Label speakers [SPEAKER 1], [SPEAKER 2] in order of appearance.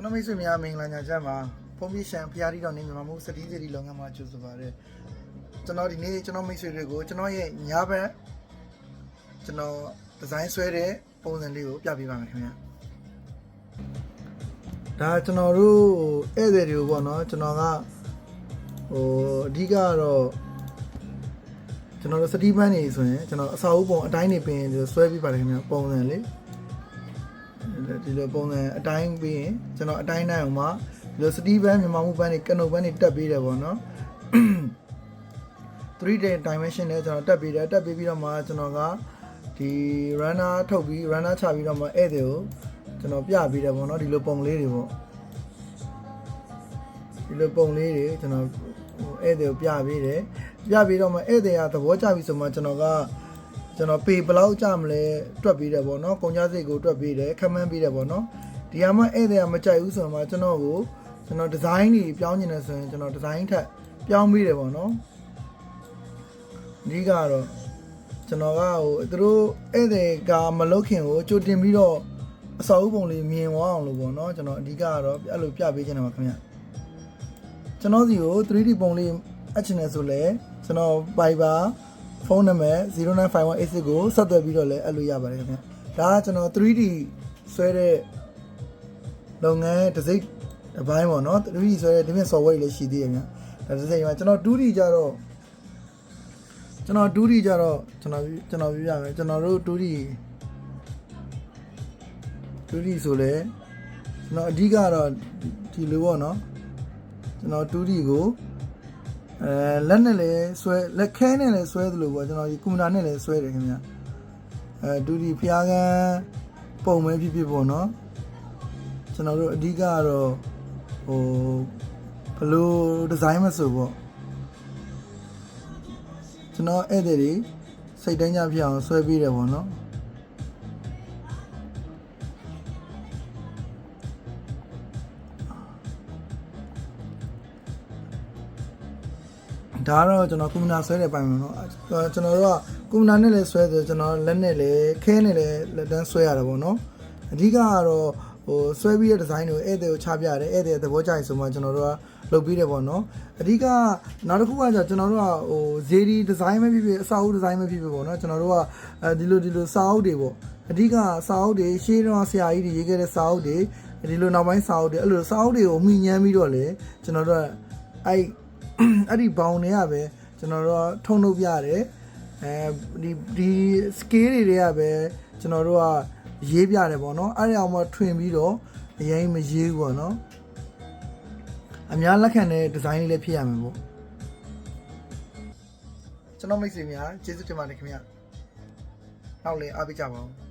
[SPEAKER 1] ကျွန်တော်မိတ်ဆွေများမင်္ဂလာညချမ်းပါဖုန်းပြရှန်ဖျားရီတော်နေမြန်မာမှုစတီးစီလုပ်ငန်းမှာကျူဆိုပါတယ်ကျွန်တော်ဒီနေ့ကျွန်တော်မိတ်ဆွေတွေကိုကျွန်တော်ရဲ့ညဘက်ကျွန်တော်ဒီဇိုင်းဆွဲတဲ့ပုံစံလေးကိုပြပေးပါမယ်ခင်ဗျာဒါကျွန်တော်တို့ဧည့်သည်တွေကိုပေါ့နော်ကျွန်တော်ကအဓိကတော့ကျွန်တော်တို့စတီးပန်းနေဆိုရင်ကျွန်တော်အစာအုပ်ပုံအတိုင်းနေပင်ဆွဲပြပါတယ်ခင်ဗျာပုံစံလေးဒီလိုပုံစံအတိုင်းပြီးရင်ကျွန်တော်အတိုင်းတိုင်းအောင်မှာဒီလိုစတီးပန်းမြန်မာမှုပန်းတွေကနုတ်ပန်းတွေတက်ပေးတယ်ပေါ့နော်3D dimension နဲ့ကျွန်တော်တက်ပေးတယ်တက်ပေးပြီးတော့မှကျွန်တော်ကဒီ runner ထုတ်ပြီး runner ချပြီးတော့မှဧည့်သည်ကိုကျွန်တော်ပြပေးတယ်ပေါ့နော်ဒီလိုပုံလေးတွေပေါ့ဒီလိုပုံလေးတွေကျွန်တော်ဧည့်သည်ကိုပြပေးတယ်ပြပေးတော့မှဧည့်သည်ကသဘောကျပြီဆိုမှကျွန်တော်ပေဘယ်လောက်ကြမလဲတွက်ပေးတယ်ပေါ့နော်ကုန်ကြစိတ်ကိုတွက်ပေးတယ်ခက်မှန်းပေးတယ်ပေါ့နော်ဒီဟာမှဧည့်သည်ကမကြိုက်ဘူးဆိုမှကျွန်တော်ဒီဇိုင်းတွေပြောင်းနေတယ်ဆိုရင်ကျွန်တော်ဒီဇိုင်းထက်ပြောင်းပေးတယ်ပေါ့နော်အဓိကတော့ကျွန်တော်ကသူတို့ဧည့်သည်ကမလုပ်ခင်ကိုကြိုတင်ပြီးတော့အစာအုပ်ပုံလေးမြင်သွားအောင်လို့ပေါ့နော်ကျွန်တော်အဓိကကတော့အဲ့လိုပြပေးချင်တယ်ပါခင်ဗျကျွန်တော်စီကို 3D ပုံလေးအပ်ချင်တယ်ဆိုလဲကျွန်တော် Viber ဖုန်းနံပါတ်095186ကိုဆက်သွယ်ပြီးတော့လည်းအဲ့လိုရပါတယ်ခင်ဗျဒါကကျွန်တော် 3D ဆွဲတဲ့လုပ်ငန်းတစ်စိတ်တစ်ပိုင်းပေါ့နော် 3D ဆွဲတဲ့ဒီမြင့် software တွေလည်းရှိသေးတယ်ဗျဒါတစ်စိတ်မှာကျွန်တော် 2D ကြတော့ကျွန်တော်ပြပြမယ်ကျွန်တော်တို့ 2D ဆိုလဲကျွန်တော်အဓိကတော့ဒီလိုပေါ့နော်ကျွန်တော် 2D ကိုလက်နဲ့လည်းဆွဲလက်ခဲနဲ့လည်းဆွဲသလိုပေါ့ကျွန်တော်ဒီကွန်ပျူတာနဲ့လည်းဆွဲတယ်ခင်ဗျ2D ဖျားကန်းပုံမဲဖြစ်ဖြစ်ပေါ့နော်ကျွန်တော်တို့အဓိကကတော့ဘလို့ဒီဇိုင်းမဆိုပေါ့ကျွန်တော်ဧည့်သည်တွေစိတ်တိုင်းကြဖြစ်အောင်ဆွဲပေးတယ်ပေါ့နော်ဒါကတော့ကျွန်တော်ကွန်ပျူတာဆွဲတဲ့ပိုင်းမှာเนาะကျွန်တော်တို့ကကွန်ပျူတာနဲ့လည်းဆွဲဆိုကျွန်တော်လက်နဲ့လည်းခဲနဲ့လည်းလက်တန်းဆွဲရတယ်ပေါ့နော်အဓိကကတော့ဆွဲပြီးတဲ့ဒီဇိုင်းကိုဧည့်သည်ကိုချပြရတယ်ဧည့်သည်သဘောကျရင်ဆိုမှကျွန်တော်တို့ကလုပ်ပြီးတယ်ပေါ့နော်အဓိကနောက်တစ်ခုကကျွန်တော်တို့ကဇေဒီဒီဇိုင်းပဲဖြစ်ဖြစ်အစာအုပ်ဒီဇိုင်းပဲဖြစ်ဖြစ်ပေါ့နော်ကျွန်တော်တို့ကဒီလိုစာအုပ်တွေပေါ့အဓိကစာအုပ်တွေရှေးတော့ဆရာကြီးတွေရေးခဲ့တဲ့စာအုပ်တွေဒီလိုနောက်ပိုင်းစာအုပ်တွေအဲ့လိုစာအုပ်တွေကိုအမိညမ်းပြီးတော့လေကျွန်တော်တို့ကအဲ့ဒီဘောင်တွေကပဲကျွန်တော်တို့ထုံထုတ်ပြရတယ်ဒီ scale တွေကပဲကျွန်တော်တို့ကရေးပြတယ်ပေါ့နော်အဲ့ဒီအောင်မှထွင်ပြီးတော့အရင်မရေးဘူးပေါ့နော်အများလက်ခံတဲ့ဒီဇိုင်းလေးလည်းဖြစ်ရမယ်ပေါ့ကျွန်တော်မိတ်ဆွေများကျေးဇူးတင်ပါတယ်ခင်ဗျနောက်လည်းအားပေးကြပါဦး